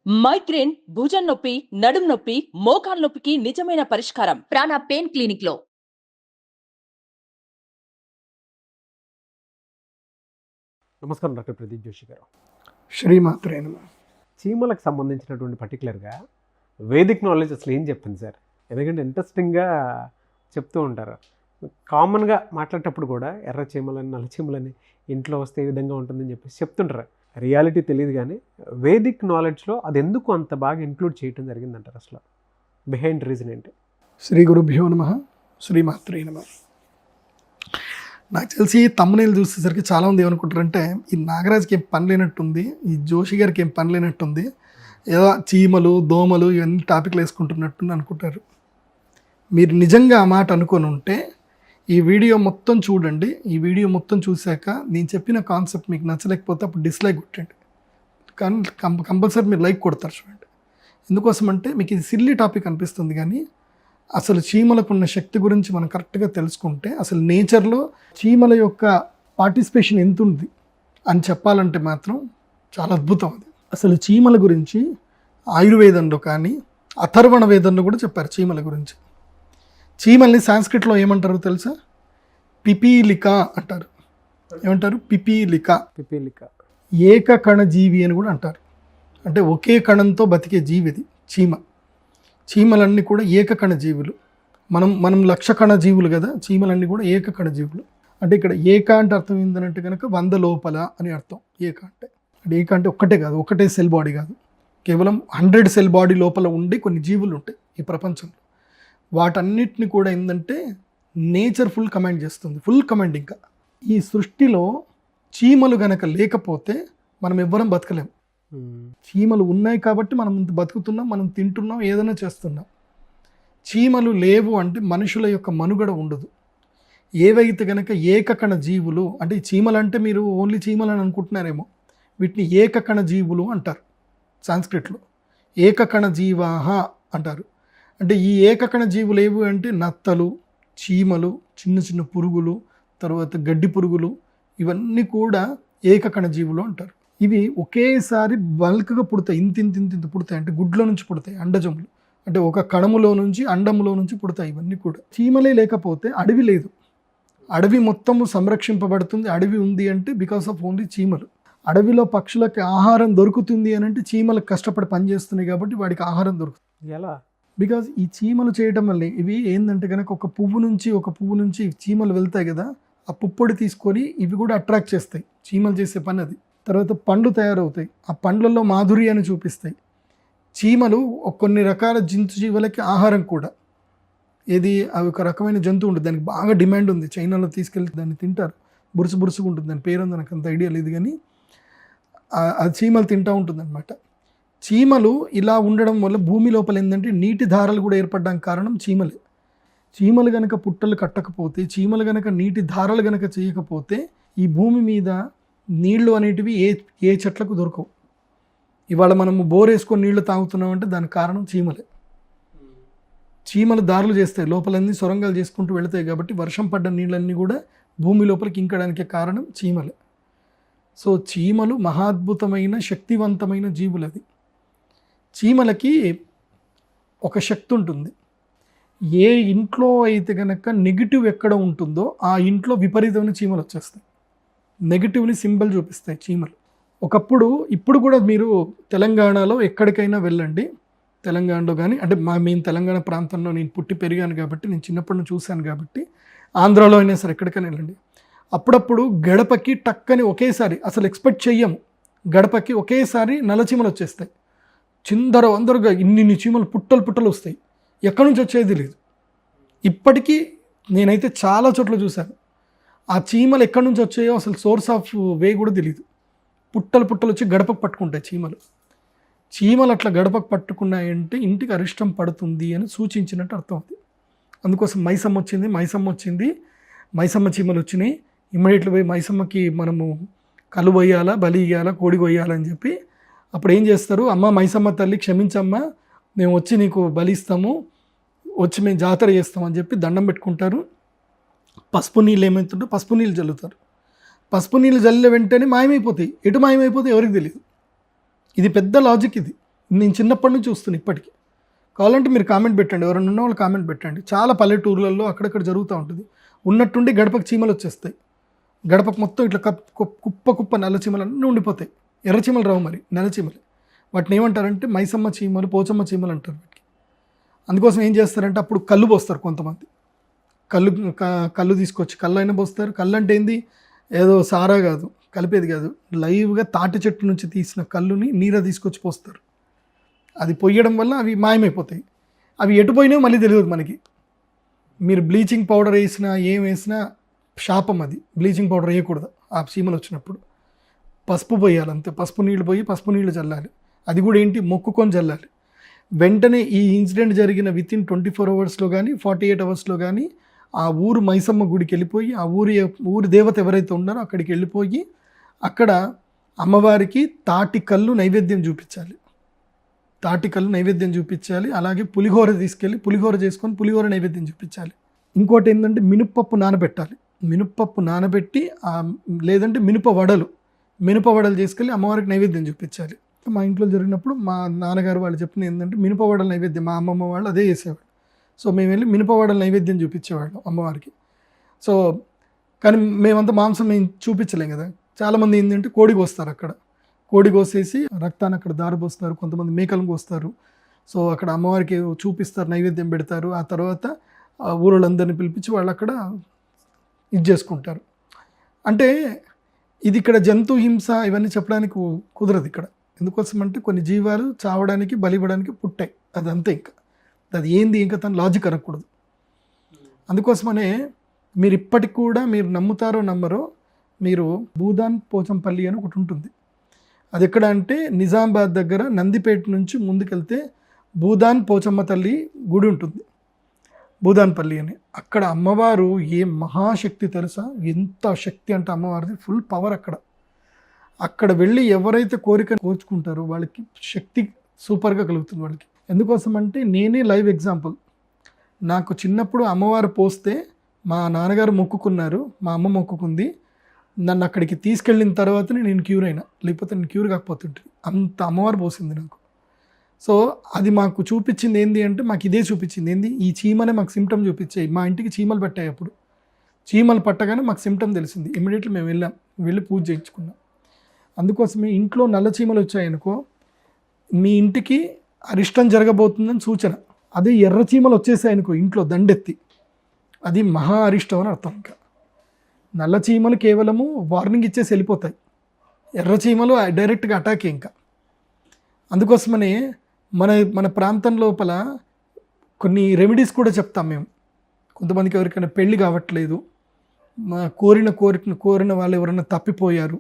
Migraine, భుజం నొప్పి, నడుం నొప్పి, మోకాలు నొప్పికి నిజమైన పరిష్కారం ప్రాణ పెయిన్ క్లినిక్ లో. నమస్కారం డాక్టర్ ప్రదీప్ జోషి గారు. శ్రీమాత్రే నమః. చీమలకు సంబంధించినటువంటి పర్టికులర్గా వేదిక్ నాలెడ్జ్ అసలు ఏం చెప్తుంది సార్? ఎందుకంటే ఇంట్రెస్టింగ్గా చెప్తూ ఉంటారు. కామన్గా మాట్లాడేటప్పుడు కూడా ఎర్ర చీమలని నల్ల చీమలని ఇంట్లో వస్తే ఏ విధంగా ఉంటుందని చెప్పేసి చెప్తుంటారు. రియాలిటీ తెలియదు, కానీ వేదిక్ నాలెడ్జ్లో అది ఎందుకు అంత బాగా ఇంక్లూడ్ చేయడం జరిగిందంటారు? అసలు బిహైండ్ రీజన్ ఏంటి? శ్రీ గురుభ్యో నమః. శ్రీమాత్రే నమః. నాకు తెలిసి తమ్మునేలు చూసేసరికి చాలామంది ఏమనుకుంటారంటే ఈ నాగరాజ్కి ఏం పని లేనట్టుంది, ఈ జోషి గారికి ఏం పని లేనట్టుంది, ఏదో చీమలు దోమలు ఇవన్నీ టాపిక్లు వేసుకుంటున్నట్టు అనుకుంటారు. మీరు నిజంగా ఆ మాట అనుకొని ఉంటే ఈ వీడియో మొత్తం చూడండి. ఈ వీడియో మొత్తం చూశాక నేను చెప్పిన కాన్సెప్ట్ మీకు నచ్చలేకపోతే అప్పుడు డిస్లైక్ కొట్టండి. కానీ కంపల్సరీ మీరు లైక్ కొడతారు చూడండి. ఎందుకోసం అంటే మీకు ఇది సిల్లీ టాపిక్ అనిపిస్తుంది, కానీ అసలు చీమలకు ఉన్న శక్తి గురించి మనం కరెక్ట్గా తెలుసుకుంటే అసలు నేచర్లో చీమల యొక్క పార్టిసిపేషన్ ఎంత ఉంది అని చెప్పాలంటే మాత్రం చాలా అద్భుతం. అది అసలు చీమల గురించి ఆయుర్వేదంలో కానీ అథర్వణ వేదంలో కూడా చెప్పారు చీమల గురించి. చీమల్ని సాంస్క్రిట్లో ఏమంటారు తెలుసా? పిపీలిక అంటారు. ఏమంటారు? పిపీలిక. ఏకకణజీవి అని కూడా అంటారు. అంటే ఒకే కణంతో బతికే జీవిది చీమ. చీమలన్నీ కూడా ఏకకణ జీవులు. మనం లక్ష కణ జీవులు కదా, చీమలన్నీ కూడా ఏకకణ జీవులు. అంటే ఇక్కడ ఏక అంటే అర్థం ఏంటంటే కనుక 100 లోపల అని అర్థం. ఏక అంటే ఏక అంటే ఒక్కటే కాదు, ఒకటే సెల్ బాడీ కాదు, కేవలం 100 సెల్ బాడీ లోపల ఉండి కొన్ని జీవులు ఉంటాయి ఈ ప్రపంచంలో. వాటన్నిటిని కూడా ఏంటంటే నేచర్ ఫుల్ కమాండ్ చేస్తుంది, ఫుల్ కమాండ్. ఇంకా ఈ సృష్టిలో చీమలు గనక లేకపోతే మనం ఎవ్వరం బతకలేము. చీమలు ఉన్నాయి కాబట్టి మనం బతుకుతున్నాం, మనం తింటున్నాం, ఏదైనా చేస్తున్నాం. చీమలు లేవు అంటే మనుషుల యొక్క మనుగడ ఉండదు. ఏవైతే కనుక ఏకకణ జీవులు, అంటే చీమలు అంటే మీరు ఓన్లీ చీమలు అని అనుకుంటున్నారేమో, వీటిని ఏకకణ జీవులు అంటారు సాంస్క్రిట్లో. ఏకకణ జీవాహ అంటారు. అంటే ఈ ఏకకణ జీవులు ఏవి అంటే నత్తలు, చీమలు, చిన్న చిన్న పురుగులు, తర్వాత గడ్డి పురుగులు, ఇవన్నీ కూడా ఏకకణ జీవులు అంటారు. ఇవి ఒకేసారి బల్క్గా పుడతాయి, ఇంత పుడతాయి. అంటే గుడ్ల నుంచి పుడతాయి, అండజములు. అంటే ఒక కణములో నుంచి అండములో నుంచి పుడతాయి ఇవన్నీ కూడా. చీమలే లేకపోతే అడవి లేదు. అడవి మొత్తము సంరక్షింపబడుతుంది. అడవి ఉంది అంటే బికాస్ ఆఫ్ ఓన్లీ చీమలు. అడవిలో పక్షులకి ఆహారం దొరుకుతుంది అని అంటే చీమలకు కష్టపడి పనిచేస్తున్నాయి కాబట్టి వాడికి ఆహారం దొరుకుతుంది. ఎలా? బికాజ్ ఈ చీమలు చేయటం వల్ల ఇవి ఏంటంటే కనుక ఒక పువ్వు నుంచి చీమలు వెళ్తాయి కదా, ఆ పుప్పొడి తీసుకొని ఇవి కూడా అట్రాక్ట్ చేస్తాయి. చీమలు చేసే పని అది. తర్వాత పండ్లు తయారవుతాయి, ఆ పండ్లలో మాధుర్యాన్ని చూపిస్తాయి. చీమలు కొన్ని రకాల జంతు జీవులకి ఆహారం కూడా. ఏది అవి ఒక రకమైన జంతువు ఉంటుంది, దానికి బాగా డిమాండ్ ఉంది. చైనాలో తీసుకెళ్ళి దాన్ని తింటారు, బురుసుగా ఉంటుంది. దాని పేరు నాకు అంత ఐడియా లేదు, కానీ అది చీమలు తింటూ ఉంటుంది అనమాట. చీమలు ఇలా ఉండడం వల్ల భూమి లోపల ఏంటంటే నీటి ధారలు కూడా ఏర్పడడానికి కారణం చీమలే. చీమలు కనుక పుట్టలు కట్టకపోతే, చీమలు కనుక నీటి ధారలు కనుక చేయకపోతే ఈ భూమి మీద నీళ్లు అనేటివి ఏ చెట్లకు దొరకవు. ఇవాళ మనము బోర్ వేసుకొని నీళ్లు తాగుతున్నామంటే దానికి కారణం చీమలే. చీమలు దారులు చేస్తాయి, లోపలన్నీ సొరంగాలు చేసుకుంటూ వెళతాయి. కాబట్టి వర్షం పడ్డ నీళ్ళన్నీ కూడా భూమి లోపలికి ఇంకడానికి కారణం చీమలే. సో చీమలు మహాద్భుతమైన శక్తివంతమైన జీవులు. అది చీమలకి ఒక శక్తి ఉంటుంది. ఏ ఇంట్లో అయితే కనుక నెగిటివ్ ఎక్కడ ఉంటుందో ఆ ఇంట్లో విపరీతమైన చీమలు వచ్చేస్తాయి. నెగిటివ్ని సింబల్ చూపిస్తాయి చీమలు. ఒకప్పుడు, ఇప్పుడు కూడా మీరు తెలంగాణలో ఎక్కడికైనా వెళ్ళండి, తెలంగాణలో కానీ, అంటే మేము తెలంగాణ ప్రాంతంలో నేను పుట్టి పెరిగాను కాబట్టి, నేను చిన్నప్పటి నుంచి చూశాను కాబట్టి, ఆంధ్రాలో అయినా సరే ఎక్కడికైనా వెళ్ళండి, అప్పుడప్పుడు గడపకి టక్కని ఒకేసారి, అసలు ఎక్స్పెక్ట్ చెయ్యము, గడపకి ఒకేసారి నల్లచీమలు వచ్చేస్తాయి. అందరుగా ఇన్ని చీమలు పుట్టలు వస్తాయి. ఎక్కడి నుంచి వచ్చేది లేదు. ఇప్పటికీ నేనైతే చాలా చోట్ల చూశాను. ఆ చీమలు ఎక్కడి నుంచి వచ్చాయో అసలు సోర్స్ ఆఫ్ వే కూడా తెలియదు. పుట్టలు వచ్చి గడపకు పట్టుకుంటాయి చీమలు అట్లా గడపకు పట్టుకున్నాయంటే ఇంటికి అరిష్టం పడుతుంది అని సూచించినట్టు అర్థం. అది అందుకోసం మైసమ్మ చీమలు వచ్చినాయి. ఇమ్మీడియట్లీ పోయి మైసమ్మకి మనము కలు కొయ్యాలా, బలి ఇయ్యాలా, కోడి కొయ్యాలని చెప్పి అప్పుడు ఏం చేస్తారు, అమ్మ మైసమ్మ తల్లి క్షమించమ్మా, మేము వచ్చి నీకు బలి ఇస్తాము, వచ్చి మేము జాతర చేస్తామని చెప్పి దండం పెట్టుకుంటారు. పసుపు నీళ్ళు ఏమవుతుందో పసుపు నీళ్ళు చల్లుతారు. పసుపు నీళ్ళు చల్లిన వెంటనే మాయమైపోతాయి. ఎటు మాయమైపోతాయి ఎవరికి తెలియదు. ఇది పెద్ద లాజిక్. ఇది నేను చిన్నప్పటి నుంచి చూస్తున్నాను ఇప్పటికీ. కావాలంటే మీరు కామెంట్ పెట్టండి, ఎవరైనా ఉన్న వాళ్ళు కామెంట్ పెట్టండి. చాలా పల్లెటూర్లలో అక్కడక్కడ జరుగుతూ ఉంటుంది. ఉన్నట్టుండి గడపకు చీమలు వచ్చేస్తాయి, గడపకు మొత్తం ఇట్లా కుప్ప కుప్ప నల్ల చీమలు అన్నీ ఉండిపోతాయి. ఎర్ర చీమలు రావు, మరి నల్ల చీమలు. వాటిని ఏమంటారంటే మైసమ్మ చీమలు, పోచమ్మ చీమలు అంటారు వాటికి. అందుకోసం ఏం చేస్తారంటే అప్పుడు కళ్ళు పోస్తారు కొంతమంది. కళ్ళు తీసుకొచ్చి కళ్ళు అయినా పోస్తారు. కళ్ళు అంటే ఏంది, ఏదో సారా కాదు, కలిపేది కాదు, లైవ్గా తాటి చెట్టు నుంచి తీసిన కళ్ళుని నీర తీసుకొచ్చి పోస్తారు. అది పొయ్యడం వల్ల అవి మాయమైపోతాయి. అవి ఎటు పోయినాయో మళ్ళీ తెలియదు మనకి. మీరు బ్లీచింగ్ పౌడర్ వేసినా ఏం వేసినా శాపం అది. బ్లీచింగ్ పౌడర్ వేయకూడదు ఆ చీమలు వచ్చినప్పుడు. పసుపు పోయాలి అంతే, పసుపు నీళ్ళు పోయి పసుపు నీళ్ళు చల్లాలి. అది కూడా ఏంటి, మొక్కుకొని చల్లాలి. వెంటనే ఈ ఇన్సిడెంట్ జరిగిన వితిన్ 24 అవర్స్లో కానీ 48 అవర్స్లో కానీ ఆ ఊరు మైసమ్మ గుడికి వెళ్ళిపోయి, ఆ ఊరి దేవత ఎవరైతే ఉన్నారో అక్కడికి వెళ్ళిపోయి అక్కడ అమ్మవారికి తాటి కళ్ళు నైవేద్యం చూపించాలి. తాటి కళ్ళు నైవేద్యం చూపించాలి. అలాగే పులిహోర తీసుకెళ్ళి పులిహోర చేసుకొని పులిహోర నైవేద్యం చూపించాలి. ఇంకోటి ఏంటంటే మినప్పప్పు నానబెట్టాలి. మినప్పప్పు నానబెట్టి లేదంటే మినప వడలు చేసుకెళ్ళి అమ్మవారికి నైవేద్యం చూపించాలి. మా ఇంట్లో జరిగినప్పుడు మా నాన్నగారు వాళ్ళు చెప్పిన ఏంటంటే మినప వడల నైవేద్యం, మా అమ్మమ్మ వాళ్ళు అదే చేసేవాళ్ళు. సో మేము వెళ్ళి మినప వడల నైవేద్యం చూపించేవాళ్ళం అమ్మవారికి. సో కానీ మేమంతా మాంసం మేము చూపించలేం కదా. చాలామంది ఏంటంటే కోడి కోస్తారు, అక్కడ కోడి కోసేసి రక్తాన్ని అక్కడ దారబోస్తారు, కొంతమంది మేకలను కోస్తారు. సో అక్కడ అమ్మవారికి చూపిస్తారు, నైవేద్యం పెడతారు. ఆ తర్వాత ఊళ్ళందరినీ పిలిపించి వాళ్ళు అక్కడ ఇది చేసుకుంటారు. అంటే ఇది ఇక్కడ జంతు హింస ఇవన్నీ చెప్పడానికి కుదరదు ఇక్కడ. ఎందుకోసం అంటే కొన్ని జీవాలు చావడానికి బలివ్వడానికి పుట్టాయి, అదంతే. ఇంకా అది ఏంది ఇంకా తన లాజిక్ అనకూడదు. అందుకోసమనే మీరు ఇప్పటికి కూడా మీరు నమ్ముతారో నమ్మరో, మీరు భూదాన్ పోచంపల్లి అని ఒకటి ఉంటుంది. అది ఎక్కడ అంటే నిజామాబాద్ దగ్గర నందిపేట నుంచి ముందుకెళ్తే భూదాన్ పోచమ్మ తల్లి గుడి ఉంటుంది, భూదాన్పల్లి అని. అక్కడ అమ్మవారు ఏ మహాశక్తి తెలుసా, ఎంత శక్తి అంటే అమ్మవారిది ఫుల్ పవర్ అక్కడ. అక్కడ వెళ్ళి ఎవరైతే కోరిక కోరుచుకుంటారో వాళ్ళకి శక్తి సూపర్గా కలుగుతుంది వాళ్ళకి. ఎందుకోసం అంటే నేనే లైవ్ ఎగ్జాంపుల్. నాకు చిన్నప్పుడు అమ్మవారు పోస్తే మా నాన్నగారు మొక్కుకున్నారు, మా అమ్మ మొక్కుకుంది. నన్ను అక్కడికి తీసుకెళ్ళిన తర్వాతనే నేను క్యూర్ అయినా, లేకపోతే నేను క్యూర్ కాకపోతుంటే. అంత అమ్మవారు పోసింది నాకు. సో అది మాకు చూపించింది ఏంది అంటే, మాకు ఇదే చూపించింది ఏంది, ఈ చీమనే మాకు సిమ్టమ్ చూపించాయి. మా ఇంటికి చీమలు పట్టాయి. అప్పుడు చీమలు పట్టగానే మాకు సిమ్టమ్ తెలిసింది. ఇమీడియట్లీ మేము వెళ్ళి పూజ చేయించుకున్నాం. అందుకోసమే ఇంట్లో నల్ల చీమలు వచ్చాయనుకో, మీ ఇంటికి అరిష్టం జరగబోతుందని సూచన. అదే ఎర్ర చీమలు వచ్చేసాయనుకో ఇంట్లో దండెత్తి, అది మహా అరిష్టం అని అర్థం. ఇంకా నల్ల చీమలు కేవలము వార్నింగ్ ఇచ్చేసి వెళ్ళిపోతాయి, ఎర్ర చీమలు డైరెక్ట్గా అటాక్. ఇంకా అందుకోసమనే మన ప్రాంతం లోపల కొన్ని రెమెడీస్ కూడా చెప్తాం మేము. కొంతమందికి ఎవరికైనా పెళ్ళి కావట్లేదు, కోరిన వాళ్ళు ఎవరైనా తప్పిపోయారు,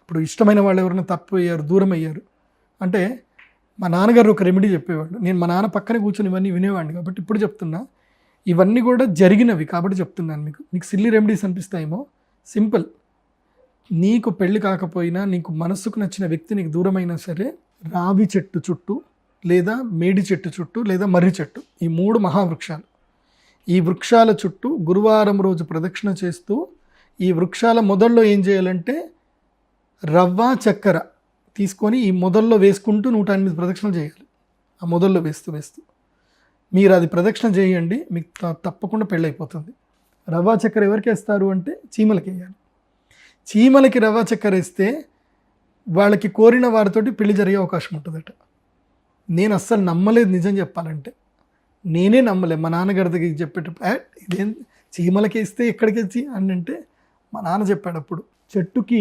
ఇప్పుడు ఇష్టమైన వాళ్ళు ఎవరైనా తప్పిపోయారు, దూరం అయ్యారు అంటే మా నాన్నగారు ఒక రెమెడీ చెప్పేవాళ్ళు. నేను మా నాన్న పక్కనే కూర్చొని ఇవన్నీ వినేవాడిని కాబట్టి ఇప్పుడు చెప్తున్నా. ఇవన్నీ కూడా జరిగినవి కాబట్టి చెప్తున్నాను మీకు సిల్లీ రెమెడీస్ అనిపిస్తాయేమో. సింపుల్. నీకు పెళ్ళి కాకపోయినా, నీకు మనస్సుకు నచ్చిన వ్యక్తి నీకు దూరమైనా సరే, రావి చెట్టు చుట్టూ లేదా మేడి చెట్టు చుట్టూ లేదా మర్రి చెట్టు, ఈ 3 మహావృక్షాలు, ఈ వృక్షాల చుట్టూ గురువారం రోజు ప్రదక్షిణ చేస్తూ, ఈ వృక్షాల మొదల్లో ఏం చేయాలంటే రవ్వ చక్కెర తీసుకొని ఈ మొదల్లో వేసుకుంటూ 108 ప్రదక్షిణలు చేయాలి. ఆ మొదల్లో వేస్తూ మీరు అది ప్రదక్షిణ చేయండి, మీకు తప్పకుండా పెళ్ళైపోతుంది. రవ్వ చక్కెర ఎవరికి వేస్తారు అంటే చీమలకి వేయాలి. చీమలకి రవ్వ చక్కెర వేస్తే వాళ్ళకి కోరిన వారితోటి పెళ్లి జరిగే అవకాశం ఉంటుందట. నేను అస్సలు నమ్మలేదు, నిజం చెప్పాలంటే నేనే నమ్మలేదు. మా నాన్నగారి దగ్గరికి చెప్పేటప్పుడు ఇదేం చీమలకి వేస్తే ఎక్కడికి వచ్చి అని అంటే మా నాన్న చెప్పాడు అప్పుడు. చెట్టుకి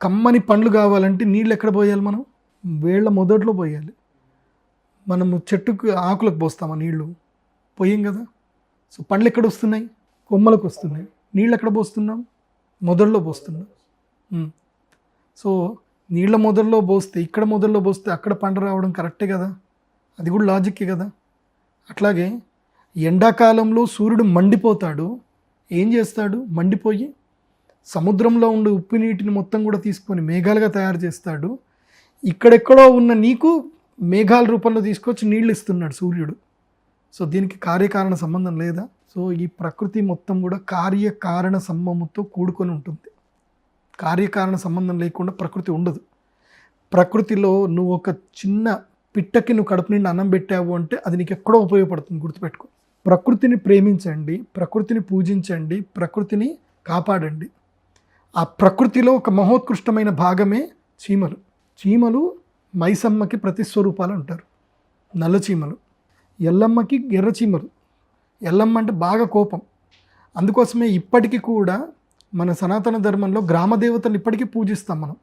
కమ్మని పండ్లు కావాలంటే నీళ్ళు ఎక్కడ పోయాలి, మనం వేళ్ళ మొదట్లో పోయాలి. మనము చెట్టుకు ఆకులకు పోస్తామా నీళ్ళు, పోయాం కదా. సో పండ్లు ఎక్కడ వస్తున్నాయి, కొమ్మలకు వస్తున్నాయి. నీళ్ళు ఎక్కడ పోస్తున్నాం, మొదల్లో పోస్తున్నాం. సో నీళ్ళ మొదల్లో పోస్తే, ఇక్కడ మొదల్లో పోస్తే అక్కడ పంట రావడం కరెక్టే కదా, అది కూడా లాజిక్కే కదా. అట్లాగే ఎండాకాలంలో సూర్యుడు మండిపోతాడు, ఏం చేస్తాడు, మండిపోయి సముద్రంలో ఉండే ఉప్పు నీటిని మొత్తం కూడా తీసుకొని మేఘాలుగా తయారు చేస్తాడు. ఇక్కడెక్కడో ఉన్న నీకు మేఘాల రూపంలో తీసుకొచ్చి నీళ్ళు ఇస్తున్నాడు సూర్యుడు. సో దీనికి కార్యకారణ సంబంధం లేదా? సో ఈ ప్రకృతి మొత్తం కూడా కార్యకారణ సంబంధంతో కూడుకొని ఉంటుంది. కార్యకారణ సంబంధం లేకుండా ప్రకృతి ఉండదు. ప్రకృతిలో నువ్వు ఒక చిన్న పిట్టకి నువ్వు కడుపు నిండి అన్నం పెట్టావు అంటే అది నీకు ఎక్కడో ఉపయోగపడుతుంది, గుర్తుపెట్టుకో. ప్రకృతిని ప్రేమించండి, ప్రకృతిని పూజించండి, ప్రకృతిని కాపాడండి. ఆ ప్రకృతిలో ఒక మహోత్కృష్టమైన భాగమే చీమలు. చీమలు మైసమ్మకి ప్రతిస్వరూపాలు అంటారు, నల్ల చీమలు. ఎల్లమ్మకి ఎర్ర చీమలు. ఎల్లమ్మ అంటే బాగా కోపం. అందుకోసమే ఇప్పటికీ కూడా మన సనాతన ధర్మంలో గ్రామ దేవతలను ఇప్పటికీ పూజిస్తాం మనం.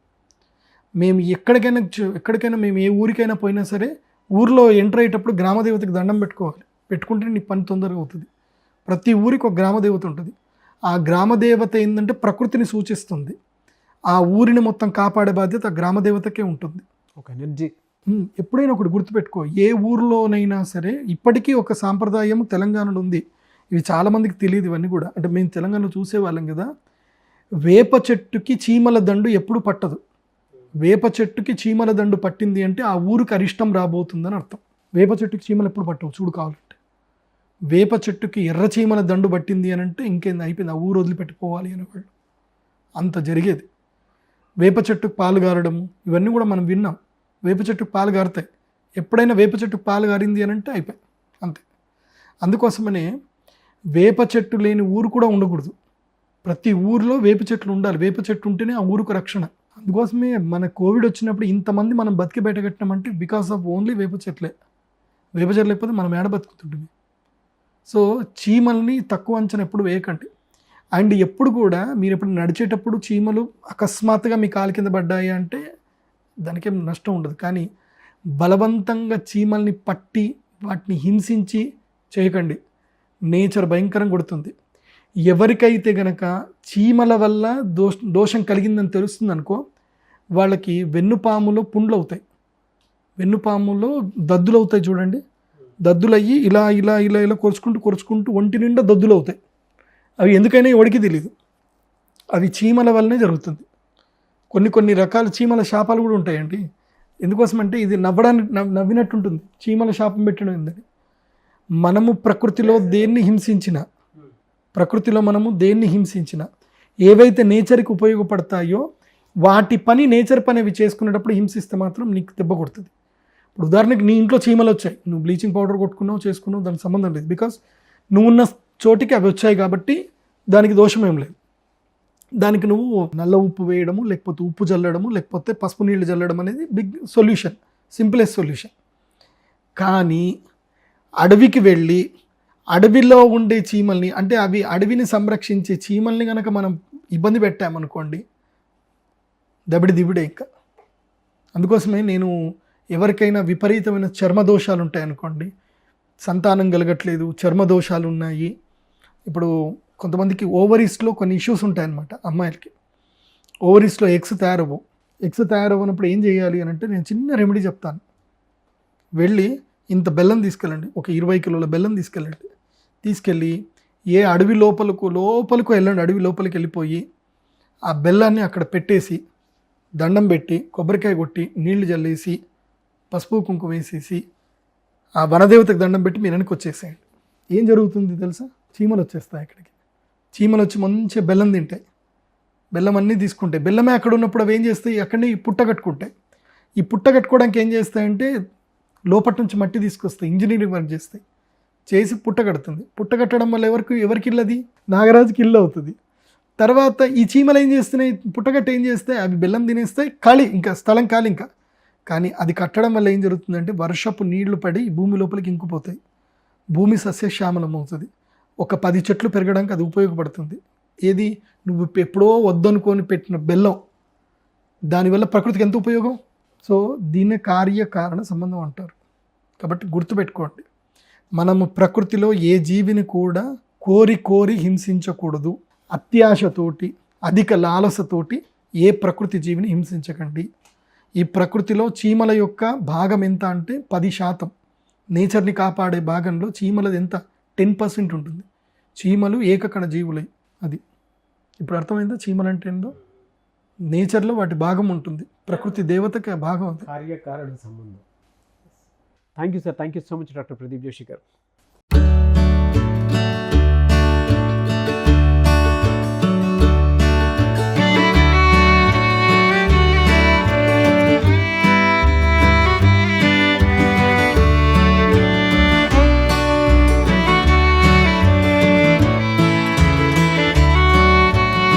మేము ఎక్కడికైనా మేము ఏ ఊరికైనా పోయినా సరే ఊర్లో ఎంటర్ అయ్యేటప్పుడు గ్రామ దేవతకి దండం పెట్టుకోవాలి. పెట్టుకుంటే నీ పని తొందరగా అవుతుంది. ప్రతి ఊరికి ఒక గ్రామ దేవత ఉంటుంది. ఆ గ్రామ దేవత ఏంటంటే ప్రకృతిని సూచిస్తుంది. ఆ ఊరిని మొత్తం కాపాడే బాధ్యత ఆ గ్రామ దేవతకే ఉంటుంది. ఒక ఎనర్జీ. ఎప్పుడైనా ఒకటి గుర్తుపెట్టుకో, ఏ ఊరిలోనైనా సరే ఇప్పటికీ ఒక సాంప్రదాయం తెలంగాణలో ఉంది. ఇవి చాలామందికి తెలియదు ఇవన్నీ కూడా. అంటే మేము తెలంగాణలో చూసేవాళ్ళం కదా. వేప చెట్టుకి చీమల దండు ఎప్పుడు పట్టదు. వేప చెట్టుకి చీమల దండు పట్టింది అంటే ఆ ఊరికి అరిష్టం రాబోతుందని అర్థం. వేప చెట్టుకి చీమలు ఎప్పుడు పట్టవు చూడు కావాలంటే. వేప చెట్టుకి ఎర్ర చీమల దండు పట్టింది అని అంటే ఇంకేంది, అయిపోయింది, ఆ ఊరు వదిలిపెట్టుకోవాలి అనేవాళ్ళు. అంత జరిగేది. వేప చెట్టుకు పాలు గారడము ఇవన్నీ కూడా మనం విన్నాం. వేప చెట్టుకు పాలు గారుతాయి. ఎప్పుడైనా వేప చెట్టుకు పాలు గారింది అని అంటే అయిపోయి అంతే. అందుకోసమనే వేప చెట్టు లేని ఊరు కూడా ఉండకూడదు. ప్రతి ఊరిలో వేప చెట్లు ఉండాలి. వేప చెట్టు ఉంటేనే ఆ ఊరికి రక్షణ. అందుకోసమే మన కోవిడ్ వచ్చినప్పుడు ఇంతమంది మనం బతికి బయటకట్టినామంటే బికాస్ ఆఫ్ ఓన్లీ వేప చెట్లే. వేప చెట్లు లేకపోతే మనం ఏడ బతుకుతుంటుంది. సో చీమల్ని తక్కువ అంచనా ఎప్పుడు వేయకండి. అండ్ ఎప్పుడు కూడా మీరు ఎప్పుడు నడిచేటప్పుడు చీమలు అకస్మాత్తుగా మీ కాలు కింద పడ్డాయి అంటే దానికేం నష్టం ఉండదు. కానీ బలవంతంగా చీమల్ని పట్టి వాటిని హింసించి చేయకండి. నేచర్ భయంకరంగా కొడుతుంది. ఎవరికైతే గనక చీమల వల్ల దోషం కలిగిందని తెలుస్తుంది అనుకో, వాళ్ళకి వెన్నుపాములో పుండ్లు అవుతాయి. వెన్నుపాములో దద్దులు అవుతాయి చూడండి. దద్దులు అయ్యి ఇలా ఇలా ఇలా ఇలా కొరుచుకుంటూ ఒంటి నిండా దద్దులు అవుతాయి. అవి ఎందుకైనా ఎవడికి తెలియదు. అవి చీమల వల్లనే జరుగుతుంది. కొన్ని రకాల చీమల శాపాలు కూడా ఉంటాయండి. ఎందుకోసమంటే ఇది నవ్వినట్టుంటుంది. చీమల శాపం పెట్టడం ఏందని. మనము ప్రకృతిలో మనము దేన్ని హింసించినా ఏవైతే నేచర్కి ఉపయోగపడతాయో వాటి పని నేచర్ పని అవి చేసుకునేటప్పుడు హింసిస్తే మాత్రం నీకు దెబ్బ కొడుతుంది. ఇప్పుడు ఉదాహరణకి నీ ఇంట్లో చీమలు వచ్చాయి, నువ్వు బ్లీచింగ్ పౌడర్ కొట్టుకున్నావు, చేసుకున్నావు, దానికి సంబంధం లేదు. బికాస్ నువ్వు ఉన్న చోటికి అవి వచ్చాయి కాబట్టి దానికి దోషం ఏం లేదు. దానికి నువ్వు నల్ల ఉప్పు వేయడము, లేకపోతే ఉప్పు చల్లడము, లేకపోతే పసుపు నీళ్ళు చల్లడం అనేది బిగ్ సొల్యూషన్, సింపులెస్ట్ సొల్యూషన్. కానీ అడవికి వెళ్ళి అడవిలో ఉండే చీమల్ని, అంటే అవి అడవిని సంరక్షించే చీమల్ని కనుక మనం ఇబ్బంది పెట్టామనుకోండి దబిడి దిబిడే ఇంకా. అందుకోసమే నేను ఎవరికైనా విపరీతమైన చర్మ దోషాలు ఉంటాయనుకోండి, సంతానం కలగట్లేదు, చర్మ దోషాలు ఉన్నాయి. ఇప్పుడు కొంతమందికి ఓవరీస్లో కొన్ని ఇష్యూస్ ఉంటాయన్నమాట. అమ్మాయిలకి ఓవరీస్లో ఎగ్స్ తయారవ్వనప్పుడు ఏం చేయాలి అని అంటే నేను చిన్న రెమెడీ చెప్తాను. వెళ్ళి ఇంత బెల్లం తీసుకెళ్ళండి, ఒక 20 కిలోల బెల్లం తీసుకెళ్ళి ఏ అడవి లోపలకు వెళ్ళండి. అడవి లోపలికి వెళ్ళిపోయి ఆ బెల్లాన్ని అక్కడ పెట్టేసి దండం పెట్టి కొబ్బరికాయ కొట్టి నీళ్లు జల్లేసి పసుపు కుంకుమ వేసేసి ఆ వనదేవతకు దండం పెట్టి మీరు వెనక్కి వచ్చేసేయండి. ఏం జరుగుతుంది తెలుసా? చీమలు వచ్చేస్తాయి అక్కడికి. చీమలు వచ్చి మంచిగా బెల్లం తింటాయి, బెల్లం అన్నీ తీసుకుంటాయి. బెల్లమే అక్కడ ఉన్నప్పుడు అవి ఏం చేస్తాయి, అక్కడనే పుట్ట కట్టుకుంటాయి. ఈ పుట్ట కట్టుకోవడానికి ఏం చేస్తాయంటే లోపటి నుంచి మట్టి తీసుకొస్తాయి, ఇంజనీరింగ్ వర్క్ చేసి పుట్ట కడుతుంది. పుట్ట కట్టడం వల్ల ఎవరికి ఇల్లు? అది నాగరాజుకి ఇల్లు అవుతుంది. తర్వాత ఈ చీమలు ఏం చేస్తున్నాయి, పుట్టగట్ట ఏం చేస్తాయి, అవి బెల్లం తినేస్తాయి, స్థలం ఖాళీ ఇంకా. కానీ అది కట్టడం వల్ల ఏం జరుగుతుందంటే వర్షపు నీళ్లు పడి భూమి లోపలికి ఇంకిపోతాయి, భూమి సస్యశ్యామలం అవుతుంది. ఒక 10 చెట్లు పెరగడానికి అది ఉపయోగపడుతుంది. ఏది, నువ్వు ఎప్పుడో వద్దనుకొని పెట్టిన బెల్లం, దానివల్ల ప్రకృతికి ఎంత ఉపయోగం. సో దీన్ని కార్యకారణ సంబంధం అంటారు. కాబట్టి గుర్తుపెట్టుకోండి, మనము ప్రకృతిలో ఏ జీవిని కూడా కోరి హింసించకూడదు. అత్యాశతోటి, అధిక లాలసతోటి ఏ ప్రకృతి జీవిని హింసించకండి. ఈ ప్రకృతిలో చీమల యొక్క భాగం ఎంత అంటే 10%. నేచర్ని కాపాడే భాగంలో చీమలది ఎంత, 10% ఉంటుంది. చీమలు ఏకకణ జీవులై. అది ఇప్పుడు అర్థమైందా చీమలు అంటే ఏందో? నేచర్లో వాటి భాగం ఉంటుంది, ప్రకృతి దేవతకి ఆ భాగం అది. కార్యకారణ సంబంధం. Thank you sir, thank you so much doctor Pradeep Joshi గారు.